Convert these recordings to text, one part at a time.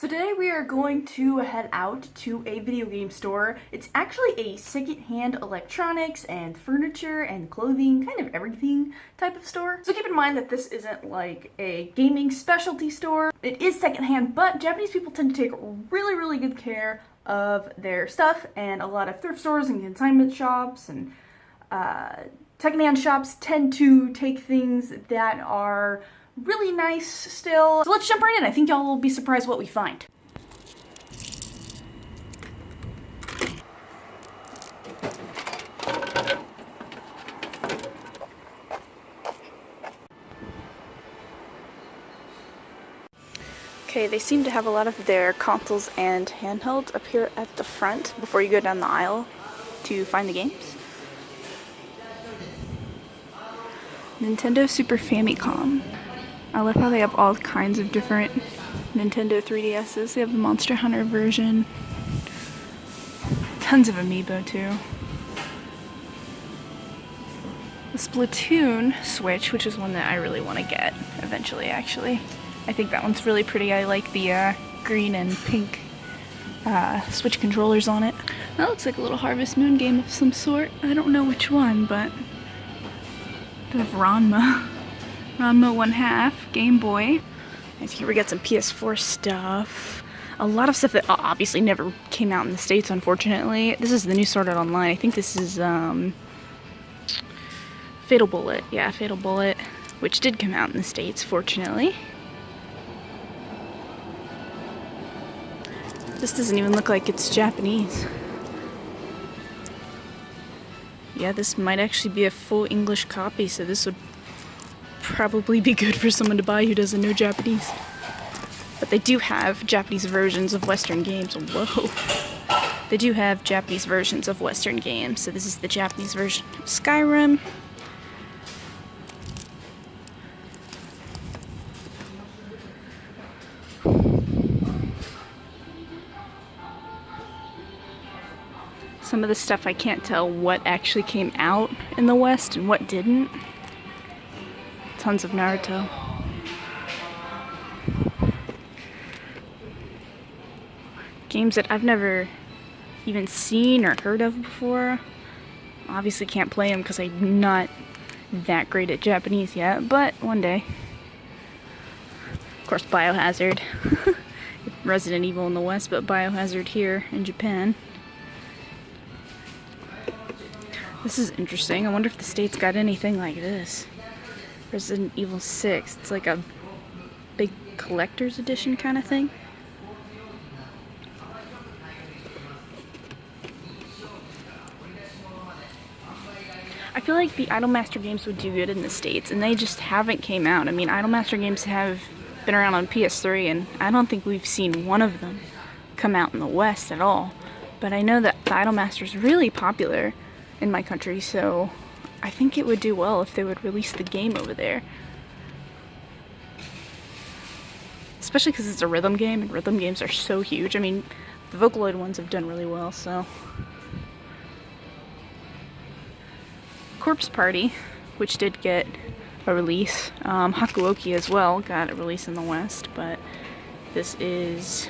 So today we are going to head out to a video game store. It's actually a secondhand electronics and furniture and clothing, kind of everything type of store. So keep in mind that this isn't like a gaming specialty store. It is secondhand, but Japanese people tend to take really good care of their stuff, and a lot of thrift stores and consignment shops and secondhand shops tend to take things that are really nice still. So let's jump right in. I think y'all will be surprised what we find. Okay, they seem to have a lot of their consoles and handhelds up here at the front before you go down the aisle to find the games. Nintendo Super Famicom. I love how they have all kinds of different Nintendo 3DSs. They have the Monster Hunter version. Tons of Amiibo too. The Splatoon Switch, which is one that I really want to get eventually actually. I think that one's really pretty. I like the green and pink Switch controllers on it. That looks like a little Harvest Moon game of some sort. I don't know which one, but they have Ranma. Ranma 1/2, Game Boy. And here we got some PS4 stuff. A lot of stuff that obviously never came out in the States, unfortunately. This is the new Sword Art Online. I think this is Fatal Bullet. Yeah, Fatal Bullet, which did come out in the States, fortunately. This doesn't even look like it's Japanese. Yeah, this might actually be a full English copy, so this would probably be good for someone to buy who doesn't know Japanese. But they do have Japanese versions of Western games. Whoa. They do have Japanese versions of Western games, so this is the Japanese version of Skyrim. Some of the stuff I can't tell what actually came out in the West and what didn't. Tons of Naruto. Games that I've never even seen or heard of before. Obviously can't play them because I'm not that great at Japanese yet, but one day. Of course, Biohazard. Resident Evil in the West, but Biohazard here in Japan. This is interesting. I wonder if the States got anything like this. Resident Evil 6. It's like a big collector's edition kind of thing. I feel like the Idolmaster games would do good in the States, and they just haven't came out. I mean, Idolmaster games have been around on PS3, and I don't think we've seen one of them come out in the West at all. But I know that the Idolmaster is really popular in my country, so I think it would do well if they would release the game over there. Especially because it's a rhythm game, and rhythm games are so huge. I mean, the Vocaloid ones have done really well, so. Corpse Party, which did get a release. Hakuoki as well got a release in the West, but this is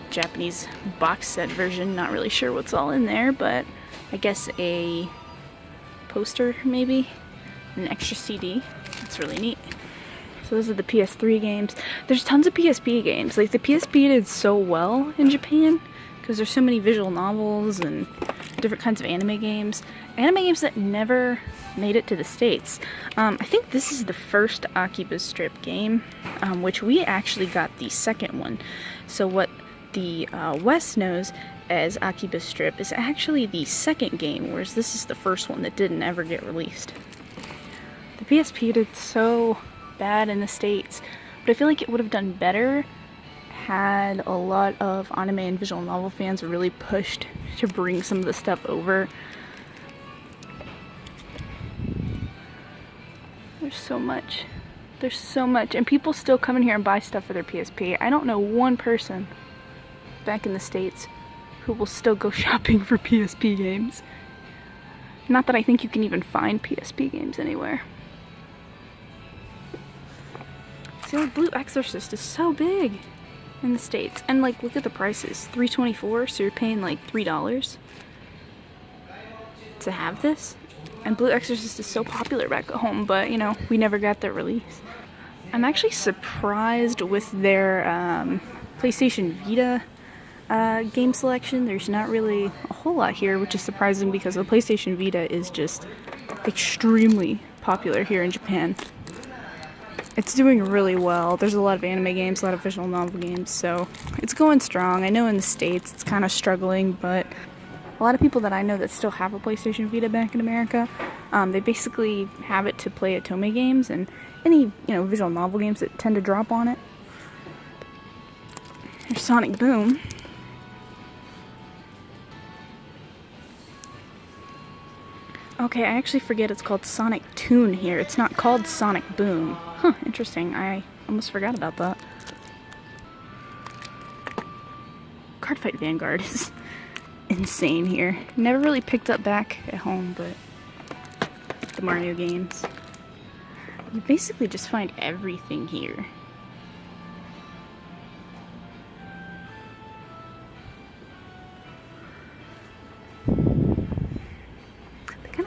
Japanese box set version. Not really sure what's all in there, but I guess a poster, maybe? An extra CD. That's really neat. So those are the PS3 games. There's tons of PSP games. Like, the PSP did so well in Japan because there's so many visual novels and different kinds of anime games. Anime games that never made it to the States. I think this is the first Akiba Strip game, which we actually got the second one. So what the West knows as Akiba Strip is actually the second game, whereas this is the first one that didn't ever get released. The PSP did so bad in the States, but I feel like it would have done better had a lot of anime and visual novel fans really pushed to bring some of the stuff over. There's so much. There's so much, and people still come in here and buy stuff for their PSP. I don't know one person back in the States who will still go shopping for PSP games. Not that I think you can even find PSP games anywhere. See, like, Blue Exorcist is so big. in the States. And like, look at the prices. $3.24, so you're paying like $3 to have this. And Blue Exorcist is so popular back at home, but you know, we never got their release. I'm actually surprised with their PlayStation Vita game selection. There's not really a whole lot here, which is surprising because the PlayStation Vita is just extremely popular here in Japan. It's doing really well. There's a lot of anime games, a lot of visual novel games, so it's going strong. I know in the States it's kind of struggling, but a lot of people that I know that still have a PlayStation Vita back in America, they basically have it to play Otome games and any, you know, visual novel games that tend to drop on it. There's Sonic Boom. Okay, I actually forget it's called Sonic Toon here. It's not called Sonic Boom. Huh, interesting. I almost forgot about that. Cardfight Vanguard is insane here. Never really picked up back at home, but the Mario games. You basically just find everything here.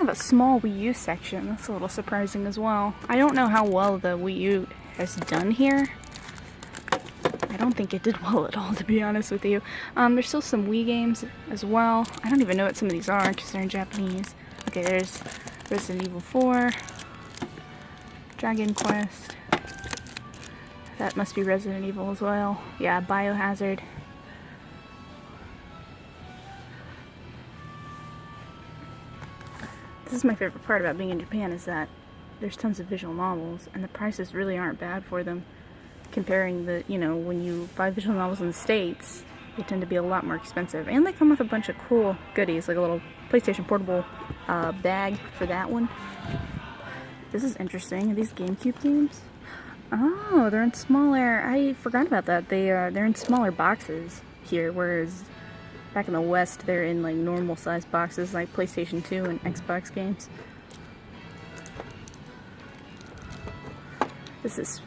A small Wii U section. That's a little surprising as well. I don't know how well the Wii U has done here. I don't think it did well at all, to be honest with you. There's still some Wii games as well. I don't even know what some of these are because they're in Japanese. Okay, there's Resident Evil 4, Dragon Quest. That must be Resident Evil as well. Yeah, Biohazard. This is my favorite part about being in Japan, is that there's tons of visual novels and the prices really aren't bad for them. Comparing the, you know, when you buy visual novels in the States, they tend to be a lot more expensive. And they come with a bunch of cool goodies, like a little PlayStation Portable bag for that one. This is interesting. Are these GameCube games? Oh, they're in smaller, I forgot about that. They're in smaller boxes here, whereas back in the West, they're in like normal sized boxes like PlayStation 2 and Xbox games. This is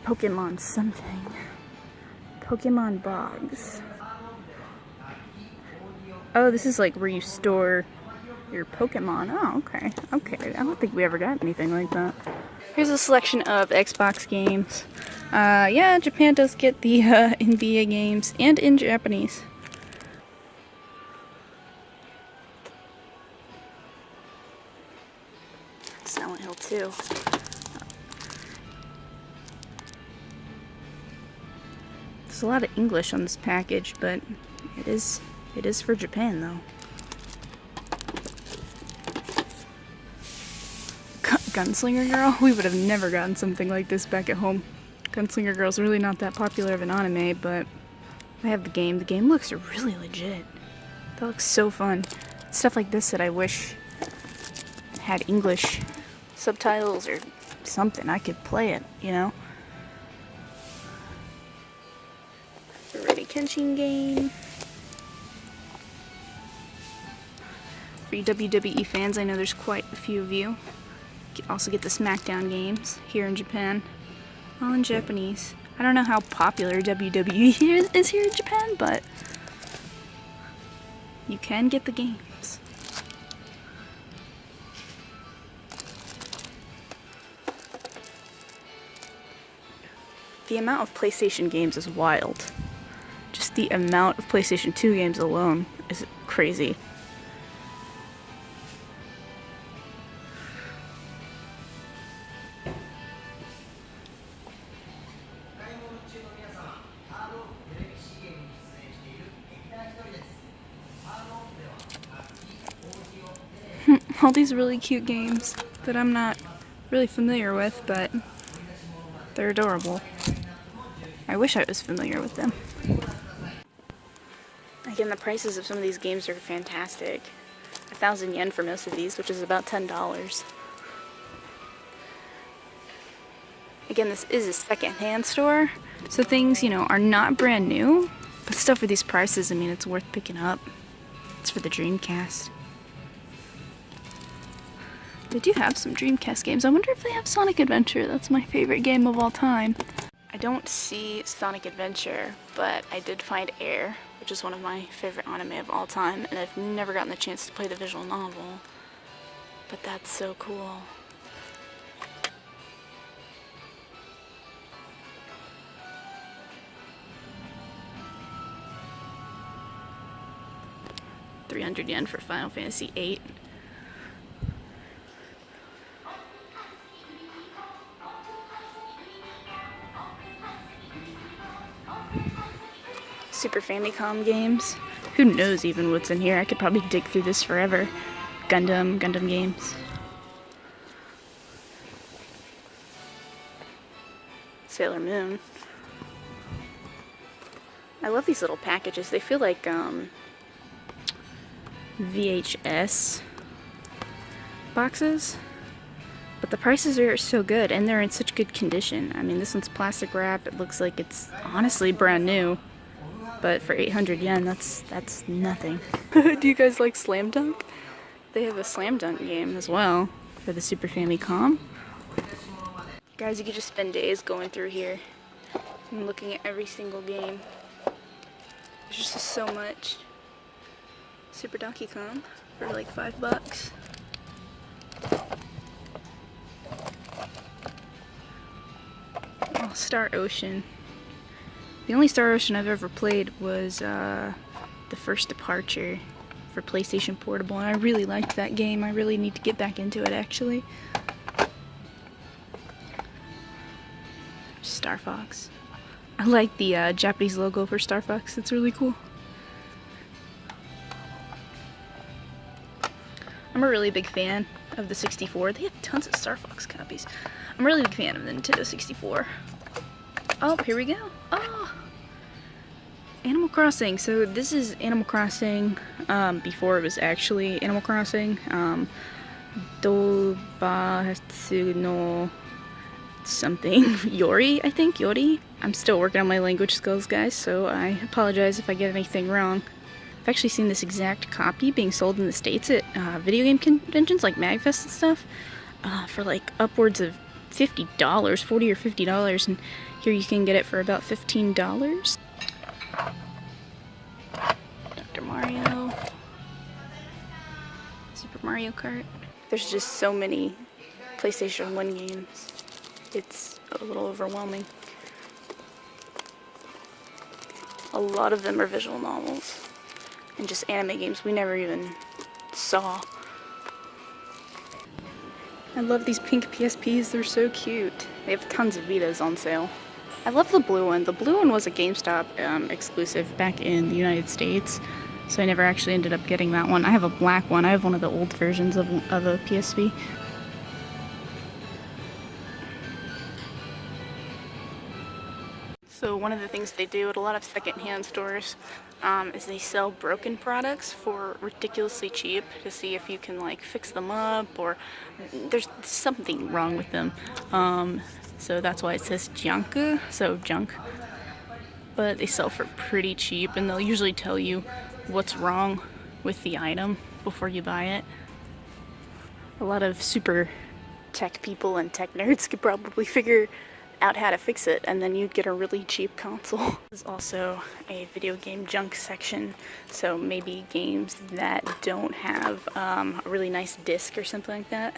Pokemon something. Pokemon Bogs. Oh, this is like where you store your Pokemon. Oh, okay. Okay. I don't think we ever got anything like that. Here's a selection of Xbox games. Yeah, Japan does get the NBA games and in Japanese. Silent Hill 2. There's a lot of English on this package, but it is for Japan though. Gunslinger Girl? We would have never gotten something like this back at home. Gunslinger Girl's really not that popular of an anime, but I have the game. The game looks really legit. That looks so fun. Stuff like this that I wish had English subtitles or something. I could play it, you know? Rurouni Kenshin game. For you WWE fans, I know there's quite a few of you. You can also get the SmackDown games here in Japan. All in Japanese. I don't know how popular WWE is here in Japan, but you can get the games. The amount of PlayStation games is wild. Just the amount of PlayStation 2 games alone is crazy. All these really cute games that I'm not really familiar with, but they're adorable. I wish I was familiar with them. Again, the prices of some of these games are fantastic. 1,000 yen for most of these, which is about $10. Again, this is a secondhand store, so things, you know, are not brand new, but stuff for these prices, I mean, it's worth picking up. It's for the Dreamcast. They do have some Dreamcast games. I wonder if they have Sonic Adventure. That's my favorite game of all time. I don't see Sonic Adventure, but I did find Air, which is one of my favorite anime of all time, and I've never gotten the chance to play the visual novel. But that's so cool. $300 for Final Fantasy VIII. Super Famicom games. Who knows even what's in here? I could probably dig through this forever. Gundam games. Sailor Moon. I love these little packages. They feel like VHS boxes, but the prices are so good and they're in such good condition. I mean, this one's plastic wrap. It looks like it's honestly brand new, but for 800 yen, that's nothing. Do you guys like Slam Dunk? They have a Slam Dunk game as well for the Super Famicom. Guys, you could just spend days going through here and looking at every single game. There's just so much. Super Donkey Kong for like $5. Oh, Star Ocean. The only Star Ocean I've ever played was the first Departure for PlayStation Portable, and I really liked that game. I really need to get back into it, actually. Star Fox. I like the Japanese logo for Star Fox. It's really cool. I'm a really big fan of the 64. They have tons of Star Fox copies. I'm a really big fan of the Nintendo 64. Oh, here we go. Oh! Animal Crossing. So this is Animal Crossing before it was actually Animal Crossing. Dobatsu no something. Yori, I think? Yori? I'm still working on my language skills, guys, so I apologize if I get anything wrong. I've actually seen this exact copy being sold in the States at video game conventions like MagFest and stuff for like upwards of $50, $40 or $50, and here you can get it for about $15. Dr. Mario. Super Mario Kart. There's just so many PlayStation 1 games. It's a little overwhelming. A lot of them are visual novels and just anime games we never even saw. I love these pink PSPs, they're so cute. They have tons of Vitas on sale. I love the blue one. The blue one was a GameStop exclusive back in the United States, so I never actually ended up getting that one. I have a black one. I have one of the old versions of a PSP. So one of the things they do at a lot of secondhand stores is they sell broken products for ridiculously cheap to see if you can like fix them up or there's something wrong with them. So that's why it says junk, so junk. But they sell for pretty cheap and they'll usually tell you what's wrong with the item before you buy it. A lot of super tech people and tech nerds could probably figure out how to fix it, and then you'd get a really cheap console. There's also a video game junk section, so maybe games that don't have a really nice disc or something like that.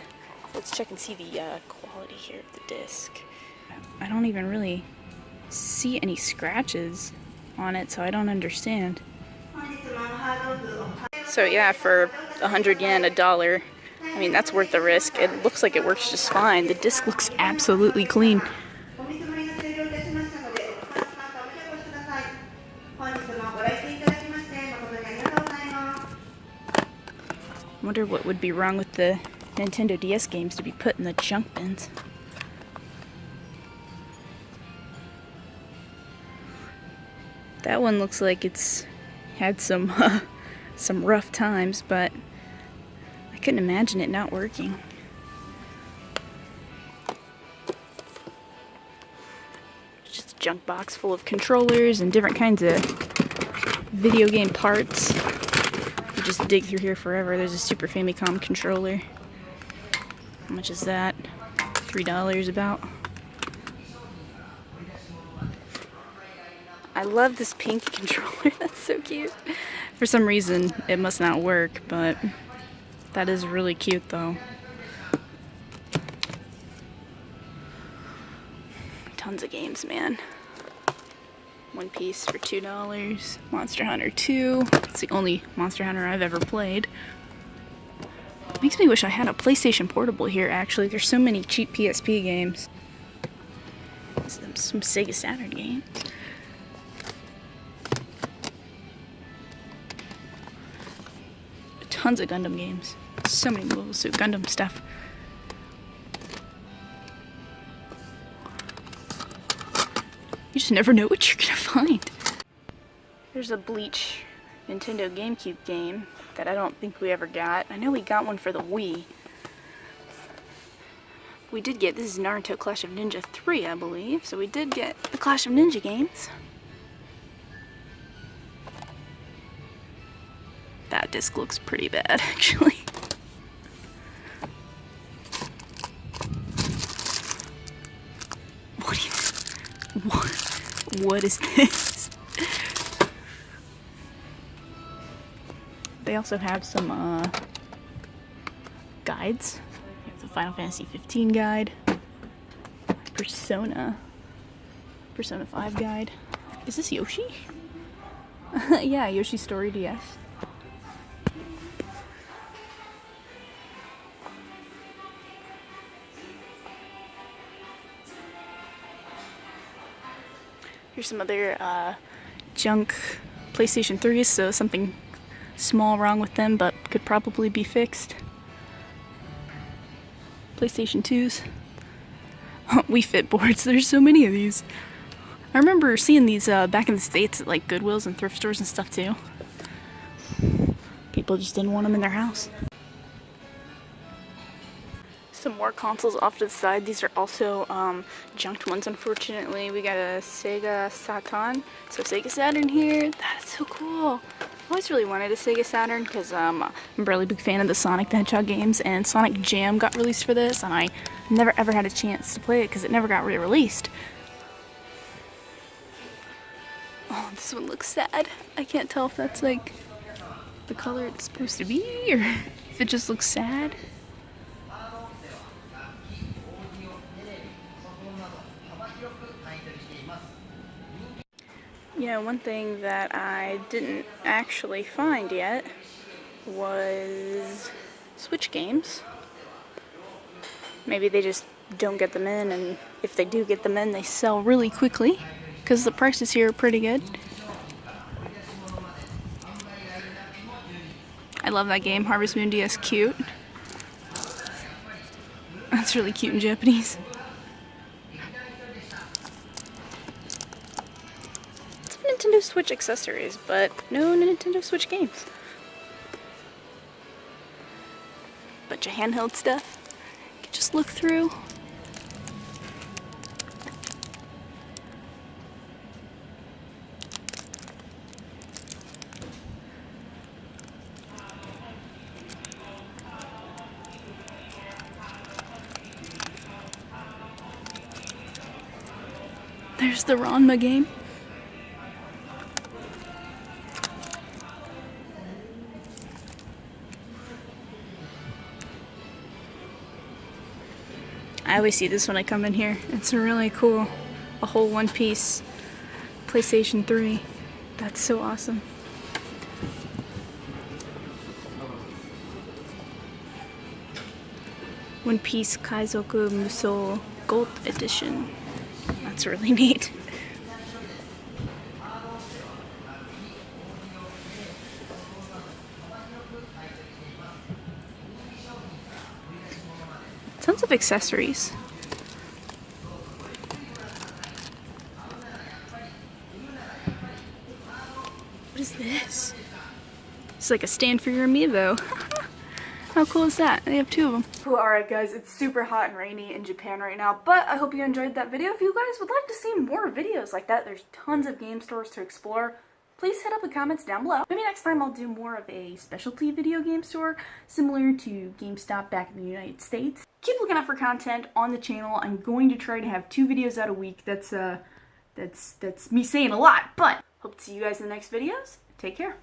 Let's check and see the quality here of the disc. I don't even really see any scratches on it, so I don't understand. So yeah, for 100 yen, $1, I mean, that's worth the risk. It looks like it works just fine. The disc looks absolutely clean. I wonder what would be wrong with the Nintendo DS games to be put in the junk bins. That one looks like it's had some rough times, but I couldn't imagine it not working. Just a junk box full of controllers and different kinds of video game parts. You just dig through here forever. There's a Super Famicom controller. How much is that? $3 about. I love this pink controller. That's so cute. For some reason, it must not work, but that is really cute though. Tons of games, man. One Piece for $2. Monster Hunter 2. It's the only Monster Hunter I've ever played. Makes me wish I had a PlayStation Portable here, actually. There's so many cheap PSP games. Some Sega Saturn games. Tons of Gundam games. So many Mobile Suit Gundam stuff. You just never know what you're gonna find. There's a Bleach Nintendo GameCube game that I don't think we ever got. I know we got one for the Wii. We did get, this is Naruto Clash of Ninja 3, I believe, so we did get the Clash of Ninja games. That disc looks pretty bad, actually. What do you... What is this? They also have some guides. You have the Final Fantasy 15 guide, Persona 5 guide. Is this Yoshi? Yeah, Yoshi's Story DS. Here's some other junk PlayStation 3s, so something small wrong with them, but could probably be fixed. PlayStation 2s. Wii Fit boards, there's so many of these. I remember seeing these back in the States at like Goodwills and thrift stores and stuff too. People just didn't want them in their house. Some more consoles off to the side. These are also junked ones, unfortunately. We got a Sega Saturn. So Sega Saturn here. That is so cool. I always really wanted a Sega Saturn because I'm a really big fan of the Sonic the Hedgehog games, and Sonic Jam got released for this, and I never ever had a chance to play it because it never got re-released. Oh, this one looks sad. I can't tell if that's like the color it's supposed to be or if it just looks sad. You know, one thing that I didn't actually find yet was Switch games. Maybe they just don't get them in, and if they do get them in, they sell really quickly because the prices here are pretty good. I love that game, Harvest Moon DS. Cute. That's really cute in Japanese. Nintendo Switch accessories, but no Nintendo Switch games. Bunch of handheld stuff. You can just look through. There's the Ranma game. I always see this when I come in here. It's really cool. A whole One Piece PlayStation 3. That's so awesome. One Piece Kaizoku Musou Gold Edition. That's really neat. Tons of accessories. What is this? It's like a stand for your amiibo. How cool is that? They have two of them. Alright guys, it's super hot and rainy in Japan right now, but I hope you enjoyed that video. If you guys would like to see more videos like that, there's tons of game stores to explore. Please hit up the comments down below. Maybe next time I'll do more of a specialty video game store, similar to GameStop back in the United States. Keep looking out for content on the channel. I'm going to try to have 2 videos out a week. That's That's me saying a lot, but hope to see you guys in the next videos. Take care.